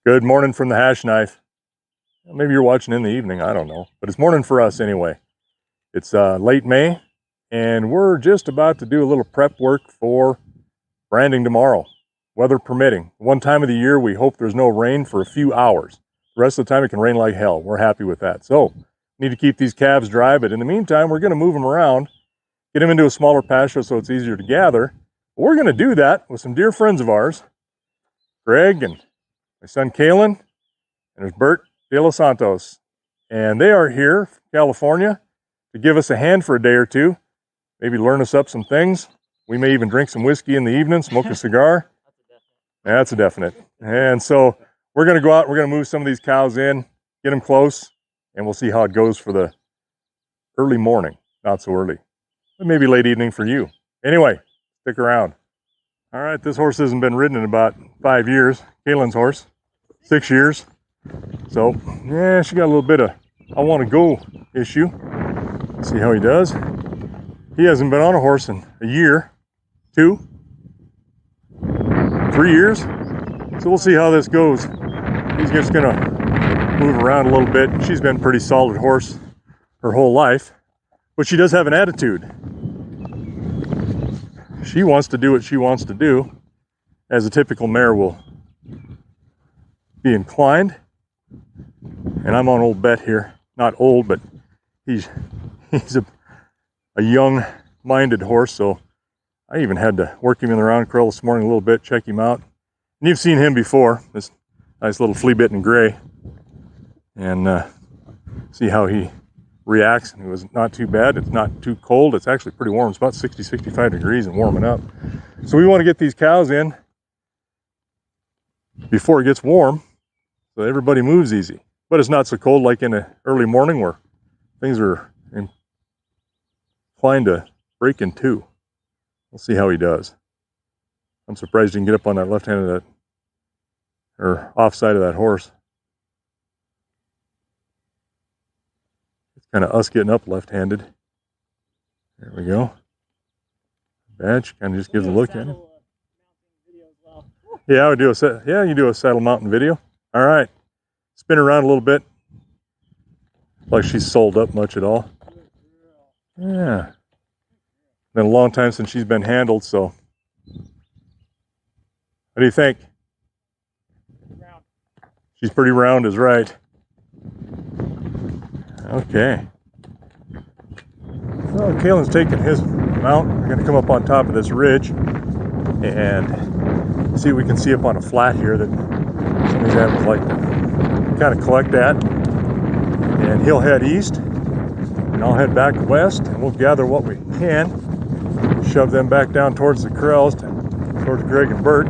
Good morning from the Hashknife. Maybe you're watching in the evening, I don't know. But it's morning for us anyway. It's late May, and we're just about to do a little prep work for branding tomorrow, weather permitting. One time of the year we hope there's no rain for a few hours. The rest of the time it can rain like hell. We're happy with that. So, need to keep these calves dry, but in the meantime we're going to move them around, get them into a smaller pasture so it's easier to gather. But we're going to do that with some dear friends of ours, Greg and my son Kalen, and there's Bert De Los Santos. And they are here from California to give us a hand for a day or two, maybe learn us up some things. We may even drink some whiskey in the evening, smoke a cigar. That's a definite. And so we're going to go out, we're going to move some of these cows in, get them close, and we'll see how it goes for the early morning. Not so early, but maybe late evening for you. Anyway, stick around. All right, this horse hasn't been ridden in about 5 years. Kalen's horse, 6 years. So, yeah, she got a little bit of I want to go issue. Let's see how he does. He hasn't been on a horse in a year, 2, 3 years. So we'll see how this goes. He's just gonna move around a little bit. She's been a pretty solid horse her whole life, but she does have an attitude. She wants to do what she wants to do, as a typical mare will be inclined. And I'm on old Bet here. Not old, but he's a young-minded horse, so I even had to work him in the round curl this morning a little bit, check him out. And you've seen him before, this nice little flea-bitten gray. And see how he reacts. It was not too bad. It's not too cold. It's actually pretty warm. It's about 60, 65 degrees and warming up. So we want to get these cows in before it gets warm so everybody moves easy. But it's not so cold like in the early morning where things are inclined to break in two. We'll see how he does. I'm surprised he can get up on that left hand of that, or off side of that horse. It's kind of us getting up left-handed. There we go. Badge kind of just gives a look at him. Yeah, I would do you do a saddle mountain video. All right. Spin around a little bit. Like she's sold up much at all. Yeah. Been a long time since she's been handled, so. What do you think? Round. She's pretty round is right. Okay. Well, Kalen's taking his mount. We're going to come up on top of this ridge and see if we can see up on a flat here that some of these animals like to kind of collect at. And he'll head east, and I'll head back west, and we'll gather what we can, shove them back down towards the corrals, towards Greg and Bert,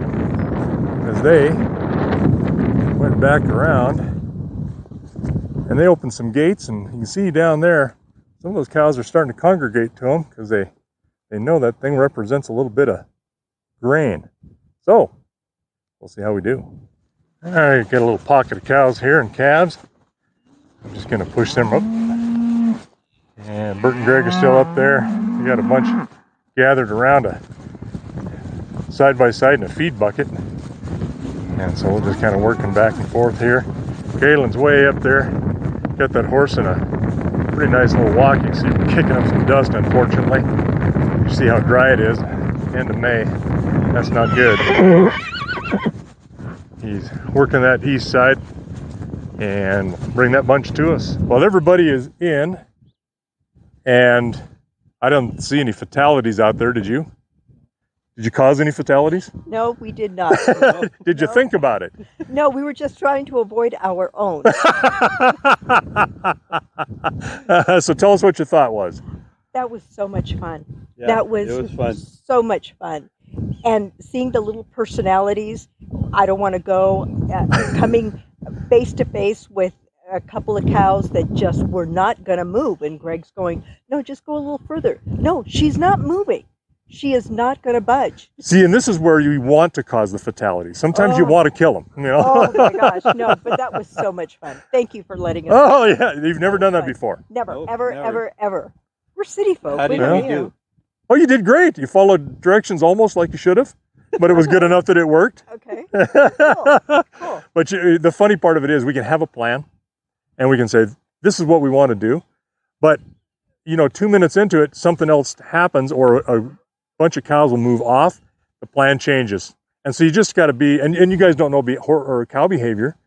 as they went back around, and they opened some gates, and you can see down there, some of those cows are starting to congregate to them, because they know that thing represents a little bit of grain. So, we'll see how we do. All right, got a little pocket of cows here and calves. I'm just going to push them up. And Bert and Greg are still up there. We got a bunch gathered around a side by side in a feed bucket. And so we're just kind of working back and forth here. Kalen's way up there. Got that horse in a pretty nice little walk. You can see we're kicking up some dust, unfortunately. You see how dry it is. End of May. That's not good. He's working that east side and bring that bunch to us. Well, everybody is in, and I don't see any fatalities out there. Did you? Did you cause any fatalities? No, we did not. Did you think about it? No, we were just trying to avoid our own. So tell us what your thought was. That was so much fun. Yeah, that was fun. So much fun. And seeing the little personalities, I don't want to go, coming face to face with a couple of cows that just were not going to move. And Greg's going, no, just go a little further. No, she's not moving. She is not going to budge. See, and this is where you want to cause the fatality. Sometimes you want to kill them. You know? Oh my gosh, no, but that was so much fun. Thank you for letting us. Oh yeah, you've never done that before. Never, Nope, never, never. ever. We're city folk. How do We you don't do? know. Oh, you did great. You followed directions almost like you should have, but it was good enough that it worked. Okay. Cool. But the funny part of it is we can have a plan and we can say, this is what we want to do. But, 2 minutes into it, something else happens or a bunch of cows will move off. The plan changes. And so you just got to be, and you guys don't know or cow behavior,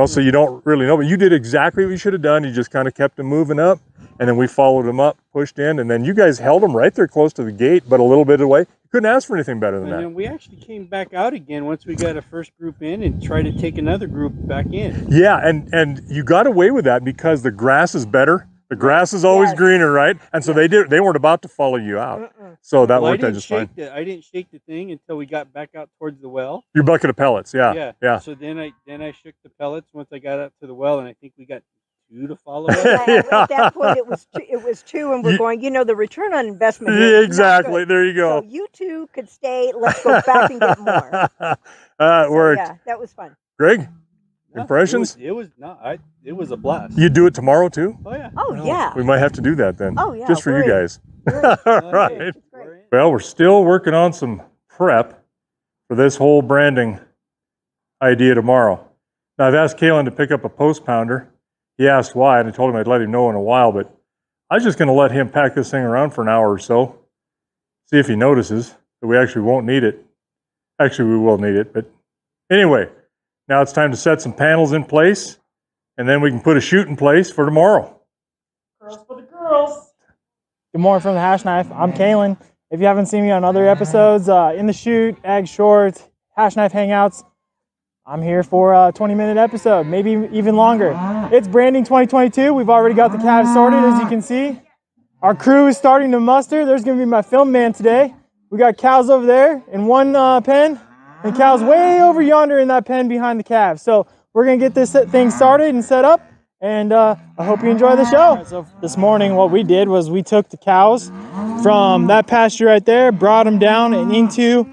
so you don't really know, but you did exactly what you should have done. You just kind of kept them moving up, and then we followed them up, pushed in, and then you guys held them right there close to the gate, but a little bit away. You couldn't ask for anything better than that. And then we actually came back out again once we got a first group in and tried to take another group back in. Yeah, and you got away with that because the grass is better. The grass is always greener, right? And so they weren't about to follow you out. So that worked out just fine. I didn't shake the thing until we got back out towards the well. Your bucket of pellets, yeah. So then I shook the pellets once I got up to the well, and I think we got 2 to follow up. At that point, it was 2, and we're going. The return on investment. Here exactly. There you go. So you 2 could stay. Let's go back and get more. It worked. Yeah, that was fun. Greg, impressions? It was a blast. You do it tomorrow too? Oh yeah. Oh yeah. We might have to do that then. Oh yeah. Just for you guys. All right. Well, we're still working on some prep for this whole branding idea tomorrow. Now, I've asked Kalen to pick up a post pounder. He asked why, and I told him I'd let him know in a while, but I was just going to let him pack this thing around for an hour or so, see if he notices that we actually won't need it. Actually, we will need it, but anyway, now it's time to set some panels in place, and then we can put a chute in place for tomorrow. Girls for the girls. Good morning from the Hashknife. I'm Kalen. If you haven't seen me on other episodes, In the Chute, Ag Shorts, Hashknife Hangouts, I'm here for a 20-minute episode, maybe even longer. It's branding 2022. We've already got the calves sorted, as you can see. Our crew is starting to muster. There's going to be my film man today. We got cows over there in one pen, and cows way over yonder in that pen behind the calves. So we're going to get this thing started and set up, and I hope you enjoy the show. So this morning what we did was we took the cows from that pasture right there, brought them down and into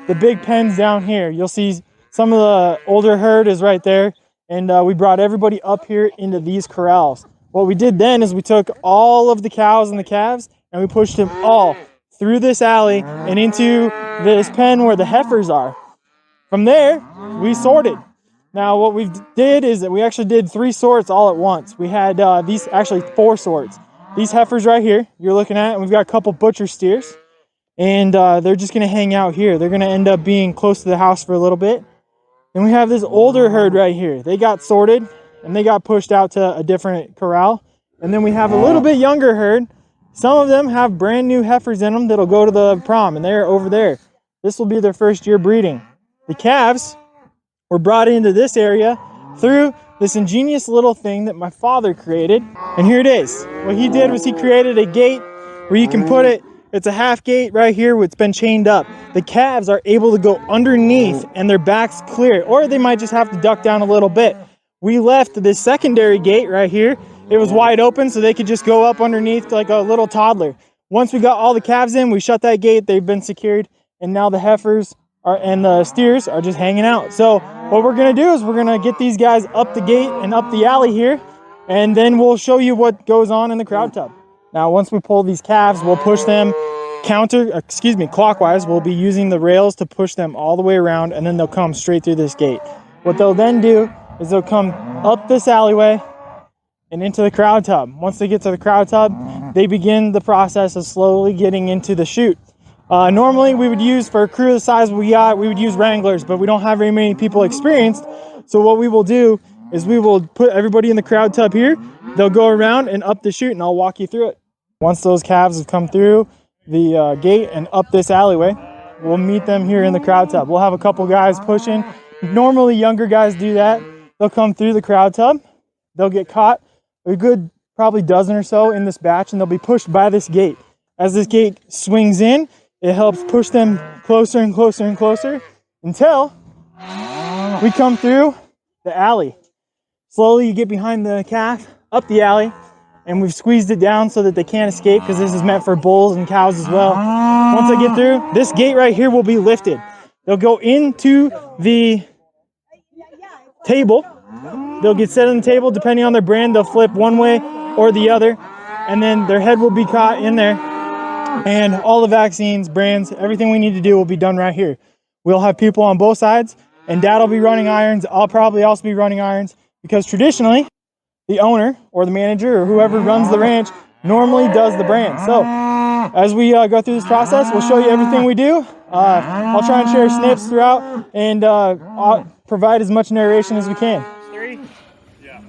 the big pens down here. You'll see some of the older herd is right there, and we brought everybody up here into these corrals. What we did then is we took all of the cows and the calves and we pushed them all through this alley and into this pen where the heifers are. From there, we sorted. Now what we did is that we actually did 3 sorts all at once. We had these, actually 4 sorts. These heifers right here you're looking at, and we've got a couple butcher steers, and they're just gonna hang out here. They're gonna end up being close to the house for a little bit. And we have this older herd right here. They got sorted and they got pushed out to a different corral. And then we have a little bit younger herd. Some of them have brand new heifers in them that'll go to the prom, and they're over there. This will be their first year breeding. The calves were brought into this area through this ingenious little thing that my father created. And here it is. What he did was he created a gate where you can put it. It's a half gate right here where it's been chained up. The calves are able to go underneath and their back's clear, or they might just have to duck down a little bit. We left this secondary gate right here. It was wide open so they could just go up underneath like a little toddler. Once we got all the calves in, we shut that gate. They've been secured, and now the heifers and the steers are just hanging out. So what we're gonna do is we're gonna get these guys up the gate and up the alley here, and then we'll show you what goes on in the crowd tub. Now, once we pull these calves, we'll push them clockwise. We'll be using the rails to push them all the way around, and then they'll come straight through this gate. What they'll then do is they'll come up this alleyway and into the crowd tub. Once they get to the crowd tub, they begin the process of slowly getting into the chute. Normally, we would use, for a crew the size we got, we would use Wranglers, but we don't have very many people experienced. So what we will do is we will put everybody in the crowd tub here. They'll go around and up the chute, and I'll walk you through it. Once those calves have come through the gate and up this alleyway, we'll meet them here in the crowd tub. We'll have a couple guys pushing. Normally, younger guys do that. They'll come through the crowd tub. They'll get caught, a good probably dozen or so in this batch, and they'll be pushed by this gate. As this gate swings in, it helps push them closer and closer and closer until we come through the alley. Slowly, you get behind the calf, up the alley, and we've squeezed it down so that they can't escape, because this is meant for bulls and cows as well. Once they get through, this gate right here will be lifted. They'll go into the table. They'll get set on the table. Depending on their brand, they'll flip one way or the other, and then their head will be caught in there. And all the vaccines, brands, everything we need to do will be done right here. We'll have people on both sides. and Dad will be running irons. I'll probably also be running irons because traditionally the owner or the manager or whoever runs the ranch normally does the brand. So as we go through this process, we'll show you everything we do. I'll try and share snips throughout and I'll provide as much narration as we can. Yeah.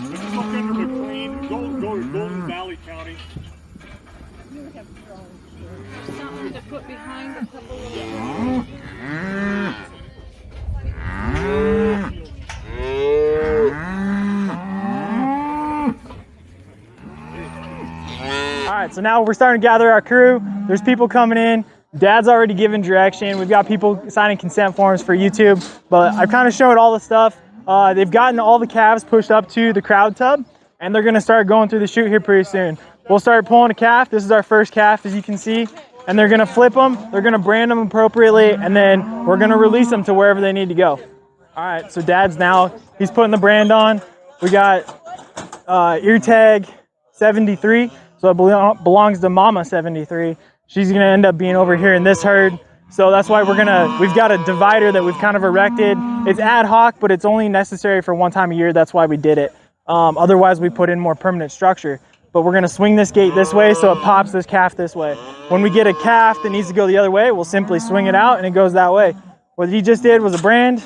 This is look under McLean, Golden Valley County. Something to put behind a couple of All right, so now we're starting to gather our crew. There's people coming in. Dad's already given direction. We've got people signing consent forms for YouTube, but I've kind of showed all the stuff. They've gotten all the calves pushed up to the crowd tub, and they're gonna start going through the chute here pretty soon. We'll start pulling a calf. This is our first calf, as you can see, and they're gonna flip them. They're gonna brand them appropriately, and then we're gonna release them to wherever they need to go. All right, so Dad's now, he's putting the brand on. We got ear tag 73, so it belongs to Mama 73. She's gonna end up being over here in this herd. So that's why we've got a divider that we've kind of erected. It's ad hoc, but it's only necessary for one time a year. That's why we did it. Otherwise we put in more permanent structure. But we're gonna swing this gate this way so it pops this calf this way. When we get a calf that needs to go the other way, we'll simply swing it out and it goes that way. What he just did was a brand.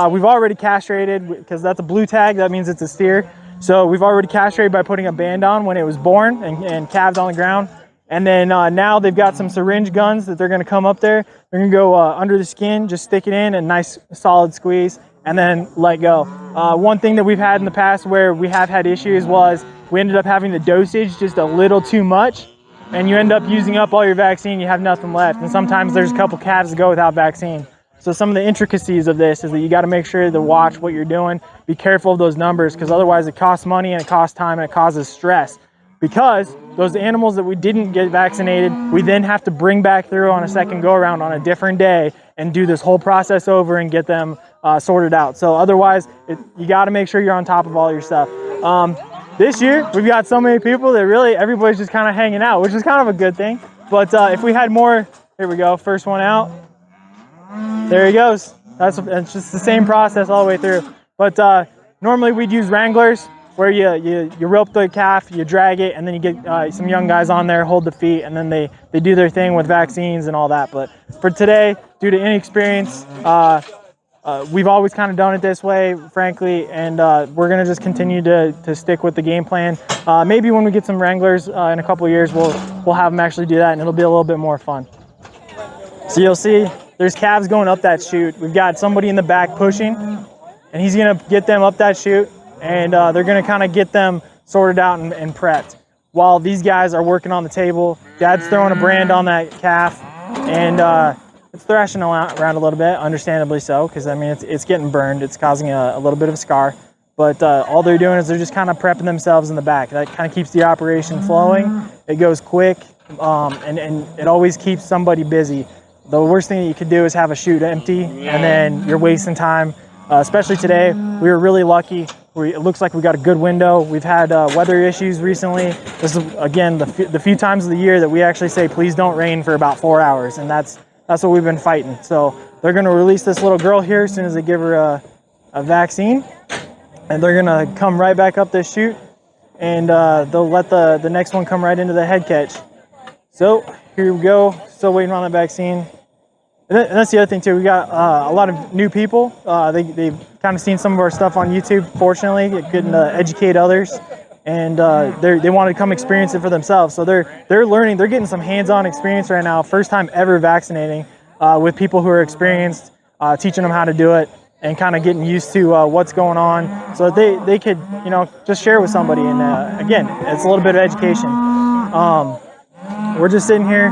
We've already castrated because that's a blue tag. That means it's a steer. So we've already castrated by putting a band on when it was born and calved on the ground. And then now they've got some syringe guns that they're gonna come up there. They're gonna go under the skin, just stick it in a nice solid squeeze and then let go. One thing that we've had in the past where we have had issues was we ended up having the dosage just a little too much and you end up using up all your vaccine, you have nothing left. And sometimes there's a couple calves that go without vaccine. So some of the intricacies of this is that you gotta make sure to watch what you're doing, be careful of those numbers because otherwise it costs money and it costs time and it causes stress. Because those animals that we didn't get vaccinated, we then have to bring back through on a second go around on a different day and do this whole process over and get them sorted out. So otherwise, you got to make sure you're on top of all your stuff. This year, we've got so many people that really everybody's just kind of hanging out, which is kind of a good thing. But if we had more, here we go, first one out. There he goes. It's just the same process all the way through. But normally we'd use wranglers, where you rope the calf, you drag it, and then you get some young guys on there, hold the feet, and then they do their thing with vaccines and all that. But for today, due to inexperience, we've always kind of done it this way, frankly, and we're gonna just continue to stick with the game plan. Maybe when we get some wranglers in a couple of years, we'll have them actually do that, and it'll be a little bit more fun. So you'll see there's calves going up that chute. We've got somebody in the back pushing, and he's gonna get them up that chute. And they're gonna kind of get them sorted out and prepped. While these guys are working on the table, Dad's throwing a brand on that calf, and it's thrashing around a little bit, understandably so, because I mean it's getting burned, it's causing a little bit of a scar. But all they're doing is they're just kind of prepping themselves in the back. That kind of keeps the operation flowing. It goes quick, and it always keeps somebody busy. The worst thing that you could do is have a chute empty, and then you're wasting time. Especially today, we were really lucky. It looks like we got a good window. We've had weather issues recently. This is, again, the few times of the year that we actually say, please don't rain for about 4 hours. And that's what we've been fighting. So they're gonna release this little girl here as soon as they give her a vaccine. And they're gonna come right back up this chute. And they'll let the next one come right into the head catch. So here we go, still waiting on the vaccine. And that's the other thing too, we got a lot of new people. They've kind of seen some of our stuff on YouTube, fortunately, getting to educate others. And they want to come experience it for themselves. So they're learning, they're getting some hands-on experience right now, first time ever vaccinating with people who are experienced, teaching them how to do it and kind of getting used to what's going on so that they could, just share with somebody. And again, it's a little bit of education. We're just sitting here,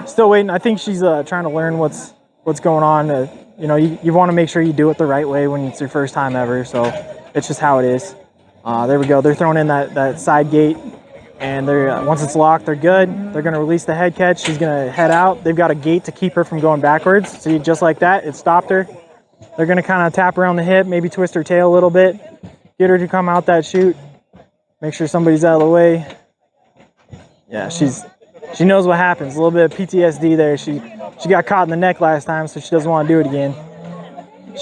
still waiting. I think she's trying to learn what's going on. You want to make sure you do it the right way when it's your first time ever. So it's just how it is. There we go. They're throwing in that side gate, and once it's locked, they're good. They're going to release the head catch. She's going to head out. They've got a gate to keep her from going backwards. See, just like that, it stopped her. They're going to kind of tap around the hip, maybe twist her tail a little bit, get her to come out that chute. Make sure somebody's out of the way. Yeah, she knows what happens. A little bit of PTSD there. She got caught in the neck last time, so she doesn't want to do it again.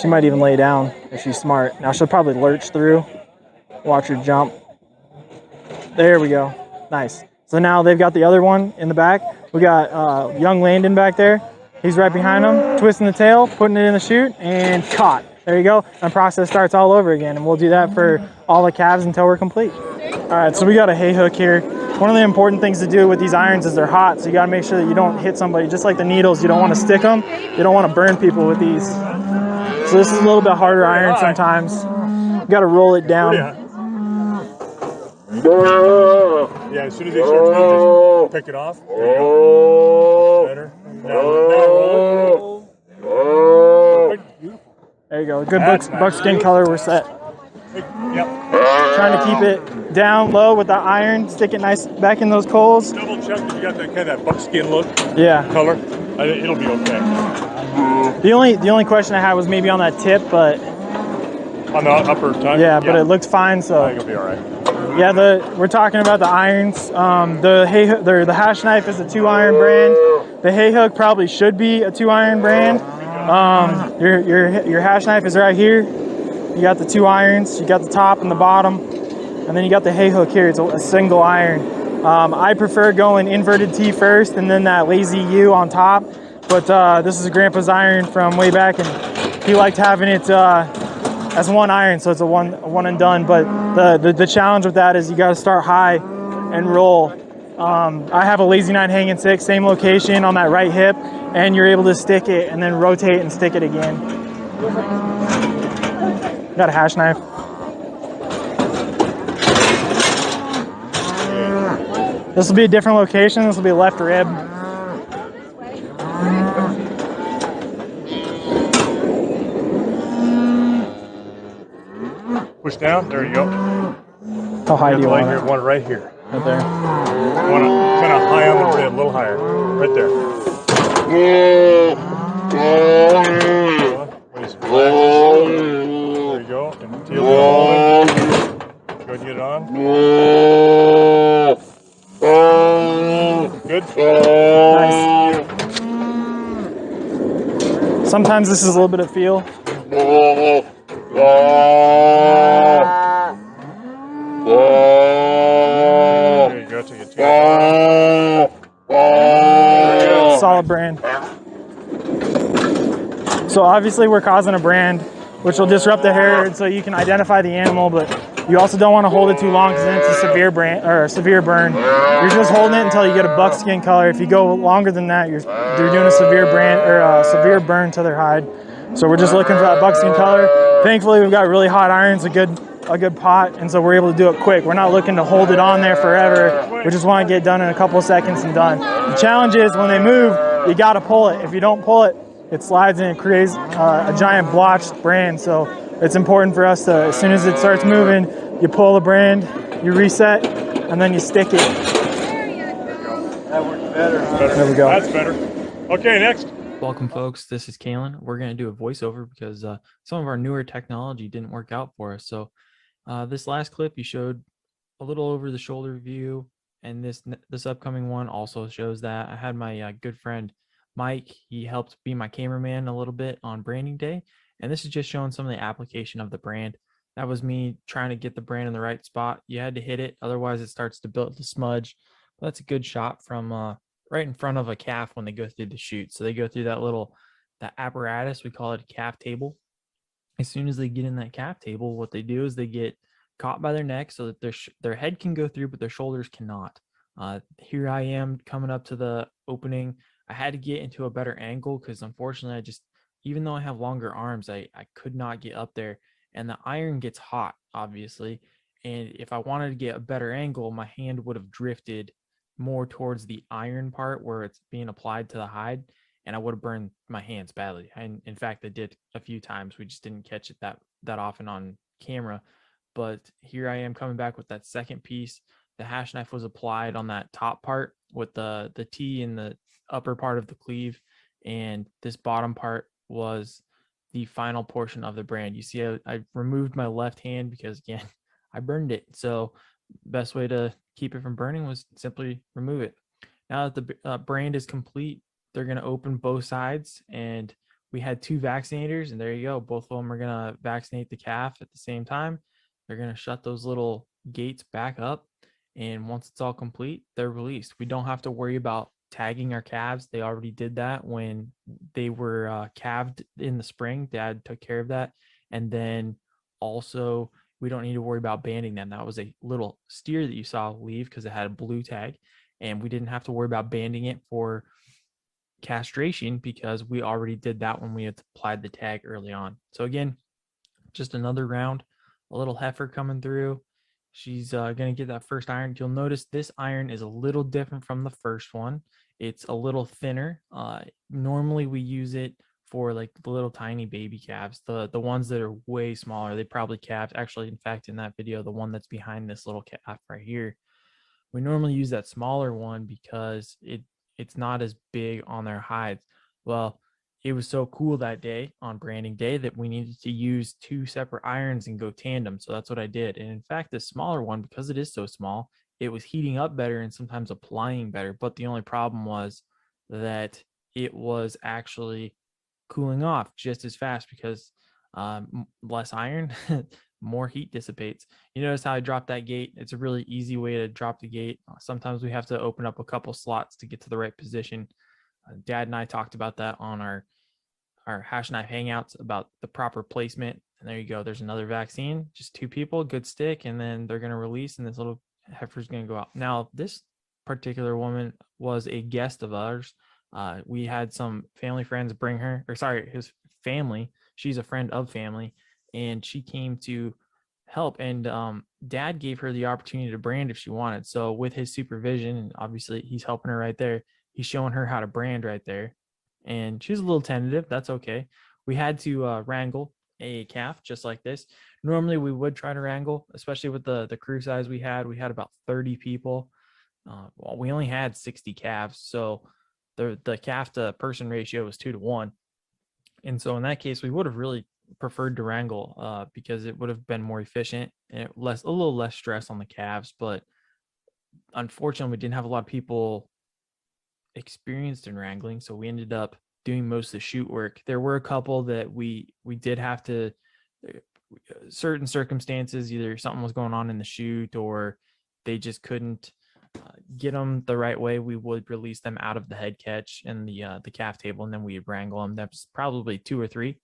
She might even lay down if she's smart. Now she'll probably lurch through. Watch her jump. There we go. Nice. So now they've got the other one in the back. We got young Landon back there. He's right behind them, twisting the tail, putting it in the chute, and caught. There you go. And the process starts all over again. And we'll do that for all the calves until we're complete. All right, so we got a hay hook here. One of the important things to do with these irons is they're hot, so you gotta make sure that you don't hit somebody. Just like the needles, you don't wanna stick them. You don't wanna burn people with these. So this is a little bit harder iron sometimes. You gotta roll it down. Yeah, as soon as they start moving, just pick it off. There you go. Better. Now roll it. There you go. Good buckskin color. We're set. Yep. Trying to keep it down low with the iron. Stick it nice back in those coals. Double check that you got that kind of buckskin look. Yeah. Color. It'll be okay. The only question I had was maybe on that tip, but on the upper tongue. Yeah, but it looked fine. So I think it'll be all right. Yeah, we're talking about the irons. The Hashknife is a 2-iron brand. The hay hook probably should be a 2-iron brand. Your Hashknife is right here. You got the 2 irons. You got the top and the bottom, and then you got the hay hook here. It's a single iron. I prefer going inverted T first, and then that lazy U on top. But this is Grandpa's iron from way back, and he liked having it as 1 iron, so it's a one and done. But the challenge with that is you got to start high and roll. I have a lazy 9 hanging 6, same location on that right hip, and you're able to stick it and then rotate and stick it again. Got a Hashknife. This will be a different location. This will be left rib. Push down. There you go. How high do you want it? Want it right here. Right there. Want it kind of high on the rib, a little higher. Right there. There you go. And tail hold it. Go get it on. Good. Nice. Sometimes this is a little bit of feel. There you go. Take it. Solid brand. So obviously we're causing a brand which will disrupt the herd, so you can identify the animal, but you also don't want to hold it too long because then it's a severe burn. You're just holding it until you get a buckskin color. If you go longer than that, you're doing a severe severe burn to their hide. So we're just looking for that buckskin color. Thankfully, we've got really hot irons, a good pot, and so we're able to do it quick. We're not looking to hold it on there forever. We just want to get it done in a couple of seconds and done. The challenge is when they move, you got to pull it. If you don't pull it, it slides and it creates a giant blotched brand. So it's important for us to, as soon as it starts moving, you pull the brand, you reset, and then you stick it. That works better. There we go. That's better. Okay, next. Welcome, folks. This is Kalen. We're going to do a voiceover because some of our newer technology didn't work out for us. So this last clip, you showed a little over the shoulder view, and this upcoming one also shows that. I had my good friend Mike. He helped be my cameraman a little bit on branding day, and this is just showing some of the application of the brand. That was me trying to get the brand in the right spot. You had to hit it, otherwise it starts to build the smudge. But that's a good shot from right in front of a calf when they go through the chute. So they go through that apparatus, we call it a calf table. As soon as they get in that calf table, what they do is they get caught by their neck so that their head can go through, but their shoulders cannot. Here I am coming up to the opening. I had to get into a better angle because unfortunately even though I have longer arms, I could not get up there, and the iron gets hot, obviously. And if I wanted to get a better angle, my hand would have drifted more towards the iron part where it's being applied to the hide, and I would have burned my hands badly. And in fact, I did a few times. We just didn't catch it that often on camera. But here I am coming back with that second piece. The Hashknife was applied on that top part with the T in the upper part of the cleave, and this bottom part was the final portion of the brand. You see, I removed my left hand because, again, I burned it. So best way to keep it from burning was simply remove it. Now that the brand is complete, they're going to open both sides, and we had 2 vaccinators, and there you go. Both of them are going to vaccinate the calf at the same time. They're going to shut those little gates back up. And once it's all complete, they're released. We don't have to worry about tagging our calves. They already did that when they were calved in the spring. Dad took care of that. And then also, we don't need to worry about banding them. That was a little steer that you saw leave because it had a blue tag. And we didn't have to worry about banding it for castration because we already did that when we had applied the tag early on. So again, just another round, a little heifer coming through. She's going to get that first iron. You'll notice this iron is a little different from the first one. It's a little thinner. Normally we use it for like the little tiny baby calves, the ones that are way smaller. They probably calved. Actually, in fact, in that video, the one that's behind this little calf right here, we normally use that smaller one because it's not as big on their hides. Well, it was so cool that day on branding day that we needed to use 2 separate irons and go tandem. So that's what I did. And in fact, this smaller one, because it is so small, it was heating up better and sometimes applying better. But the only problem was that it was actually cooling off just as fast because less iron, more heat dissipates. You notice how I dropped that gate? It's a really easy way to drop the gate. Sometimes we have to open up a couple slots to get to the right position. Dad and I talked about that on our Hashknife Hangouts about the proper placement. And there you go. There's another vaccine, just 2 people, good stick, and then they're going to release, and this little heifer's going to go out. Now, this particular woman was a guest of ours. We had some family friends bring her, or sorry, his family. She's a friend of family, and she came to help. And Dad gave her the opportunity to brand if she wanted. So with his supervision, and obviously he's helping her right there, he's showing her how to brand right there. And she's a little tentative. That's okay. We had to wrangle a calf just like this. Normally we would try to wrangle, especially with the crew size we had. We had about 30 people. Well, we only had 60 calves. So the calf to person ratio was 2 to 1. And so in that case, we would have really preferred to wrangle because it would have been more efficient and a little less stress on the calves. But unfortunately, we didn't have a lot of people experienced in wrangling, so we ended up doing most of the shoot work. There were a couple that we did have to, certain circumstances, either something was going on in the shoot or they just couldn't get them the right way. We would release them out of the head catch and the calf table, and then we'd wrangle them. That's probably 2 or 3.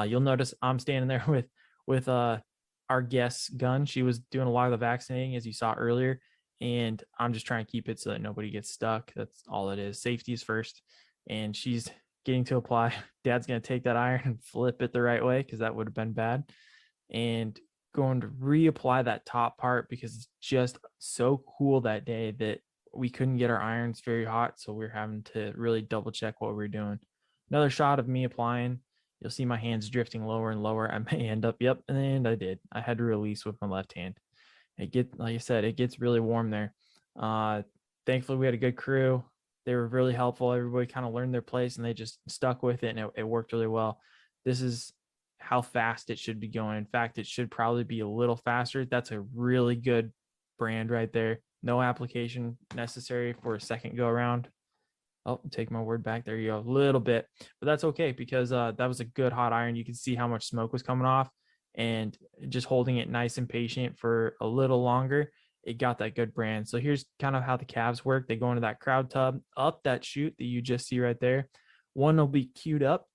You'll notice I'm standing there with our guest's gun. She was doing a lot of the vaccinating, as you saw earlier, and I'm just trying to keep it so that nobody gets stuck. That's all it is. Safety is first. And she's getting to apply. Dad's going to take that iron and flip it the right way because that would have been bad. And going to reapply that top part because it's just so cool that day that we couldn't get our irons very hot. So we're having to really double check what we're doing. Another shot of me applying. You'll see my hands drifting lower and lower. I may end up, yep, and I did. I had to release with my left hand. Like I said, it gets really warm there. Thankfully, we had a good crew. They were really helpful. Everybody kind of learned their place and they just stuck with it, and it worked really well. This is how fast it should be going. In fact, it should probably be a little faster. That's a really good brand right there. No application necessary for a second go around. Oh, take my word back. There you go. A little bit, but that's okay because that was a good hot iron. You can see how much smoke was coming off, and just holding it nice and patient for a little longer, it got that good brand. So here's kind of how the calves work. They go into that crowd tub, up that chute that you just see right there. One will be queued up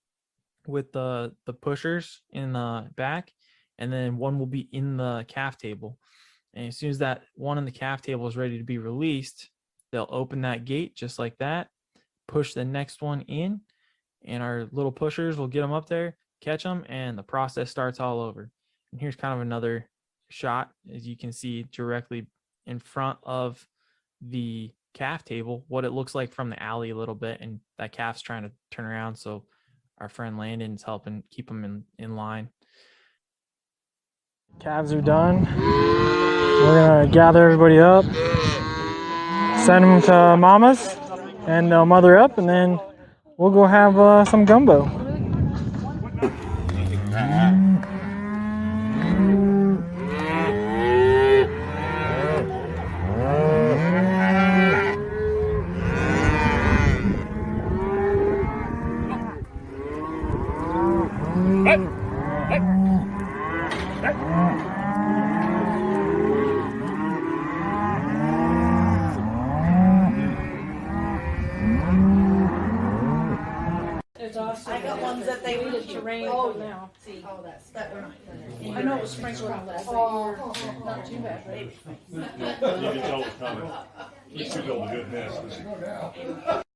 with the pushers in the back, and then one will be in the calf table. And as soon as that one in the calf table is ready to be released, they'll open that gate just like that, push the next one in, and our little pushers will get them up there, catch them, and the process starts all over. And here's kind of another shot, as you can see directly in front of the calf table, what it looks like from the alley a little bit, and that calf's trying to turn around, so our friend Landon's helping keep them in line. Calves are done. We're gonna gather everybody up, send them to mamas, and they'll mother up, and then we'll go have some gumbo. There's also I got ones that they needed to rain now. See, that we're not. I know it was sprinkled on that, but not too bad. You can tell it's coming. You should build a good nest.